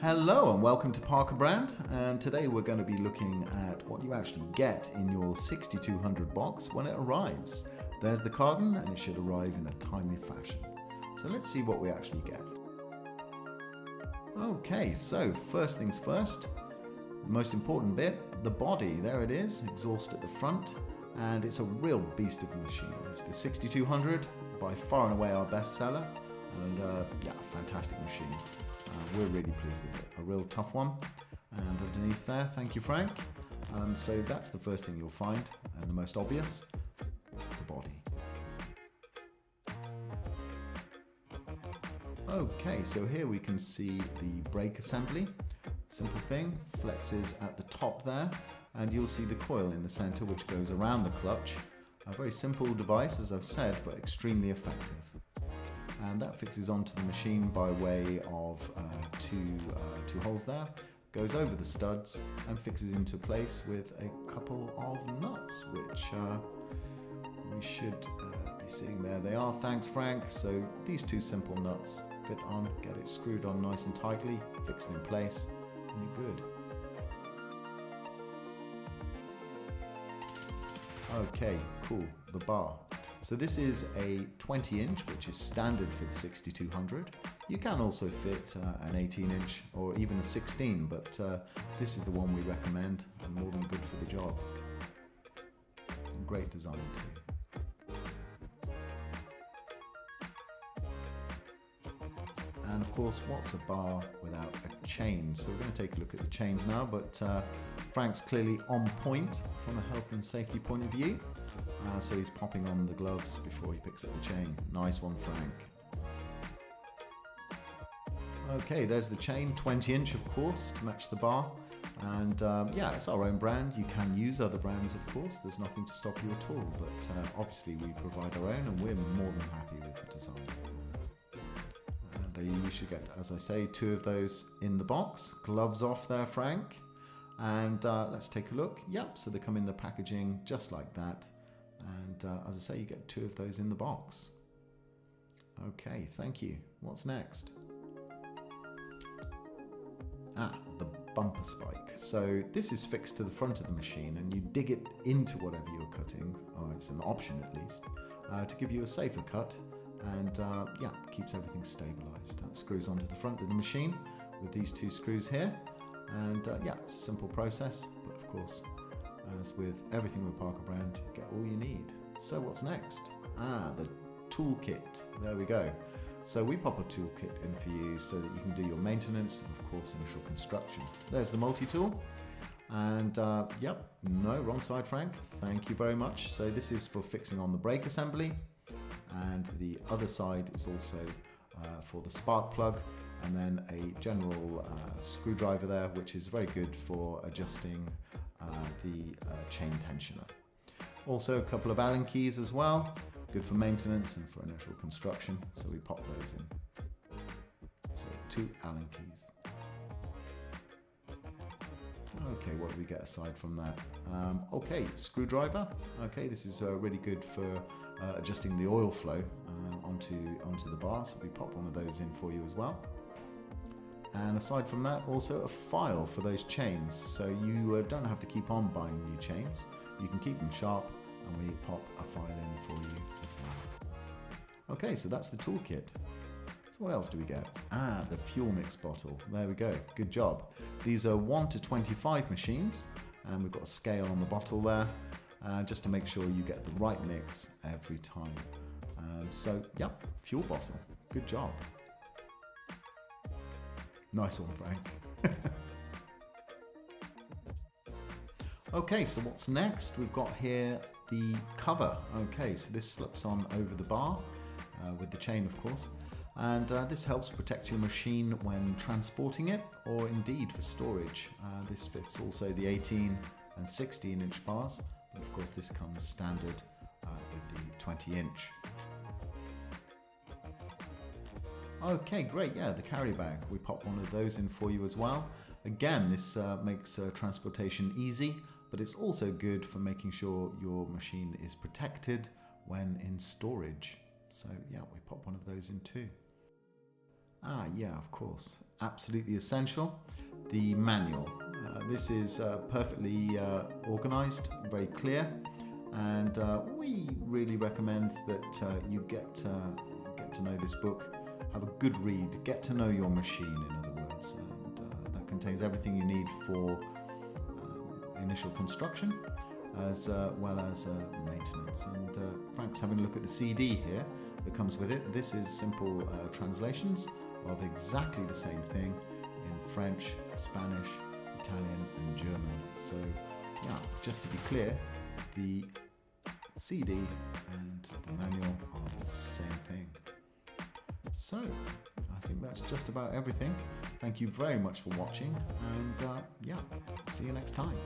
Hello and welcome to ParkerBrand, and today we're going to be looking at what you actually get in your 6200 box when it arrives. There's the carton and it should arrive in a timely fashion. So let's see what we actually get. Okay, so first things first, the most important bit, the body. There it is, exhaust at the front, and it's a real beast of a machine. It's the 6200, by far and away our best seller, and yeah, fantastic machine. We're really pleased with it. A real tough one. And underneath there, thank you, Frank. So that's the first thing you'll find, and the most obvious, the body. Okay, so here we can see the brake assembly. Simple thing, flexes at the top there, and you'll see the coil in the center which goes around the clutch. A very simple device, as I've said, but extremely effective. And that fixes onto the machine by way of two holes there, goes over the studs and fixes into place with a couple of nuts, which we should be seeing there. They are, thanks Frank. So these two simple nuts fit on, get it screwed on nice and tightly, fixed in place, and you're good. Okay, cool, the bar. So this is a 20-inch, which is standard for the 6200. You can also fit an 18-inch or even a 16, but this is the one we recommend, and more than good for the job. Great design too. And of course, what's a bar without a chain? So we're going to take a look at the chains now, but Frank's clearly on point from a health and safety point of view. So he's popping on the gloves before he picks up the chain. Nice one, Frank. Okay, there's the chain, 20-inch of course, to match the bar. And yeah, it's our own brand. You can use other brands, of course. There's nothing to stop you at all. But obviously we provide our own, and we're more than happy with the design. You should get, as I say, two of those in the box. Gloves off there, Frank. And let's take a look. Yep, so they come in the packaging just like that. And as I say, you get two of those in the box. Okay, thank you. What's next? The bumper spike. So this is fixed to the front of the machine, and you dig it into whatever you're cutting, or it's an option at least, to give you a safer cut, and yeah, keeps everything stabilized. That screws onto the front of the machine with these two screws here, and yeah, it's a simple process, but of course, as with everything with ParkerBrand, you get all you need. So what's next? The toolkit. There we go. So we pop a toolkit in for you so that you can do your maintenance and of course initial construction. There's the multi-tool. And yep, no, wrong side, Frank. Thank you very much. So this is for fixing on the brake assembly, and the other side is also for the spark plug, and then a general screwdriver there, which is very good for adjusting the chain tensioner. Also a couple of Allen keys as well, good for maintenance and for initial construction, so we pop those in. So two Allen keys. Okay, what do we get aside from that? Okay, screwdriver. Okay, this is really good for adjusting the oil flow onto the bar, so we pop one of those in for you as well. And aside from that, also a file for those chains, so you don't have to keep on buying new chains. You can keep them sharp, and we pop a file in for you as well. Okay, so that's the toolkit. So what else do we get? The fuel mix bottle. There we go, good job. These are 1 to 25 machines, and we've got a scale on the bottle there, just to make sure you get the right mix every time. So, yep, fuel bottle, good job. Nice one, Frank. Okay, so what's next? We've got here the cover. Okay, so this slips on over the bar with the chain, of course. And this helps protect your machine when transporting it, or indeed for storage. This fits also the 18 and 16-inch bars, but of course this comes standard with the 20-inch. Okay, great, yeah, the carry bag. We pop one of those in for you as well. Again, this makes transportation easy, but it's also good for making sure your machine is protected when in storage. So yeah, we pop one of those in too. Yeah, of course. Absolutely essential. The manual. This is perfectly organized, very clear, and we really recommend that you get to know this book, have a good read, get to know your machine, in other words, and that contains everything you need for initial construction as well as maintenance. And Frank's having a look at the CD here that comes with it. This is simple translations of exactly the same thing in French, Spanish, Italian and German. So yeah, just to be clear, the CD and the manual are the same thing. So I think that's just about everything. Thank you very much for watching, and yeah, see you next time.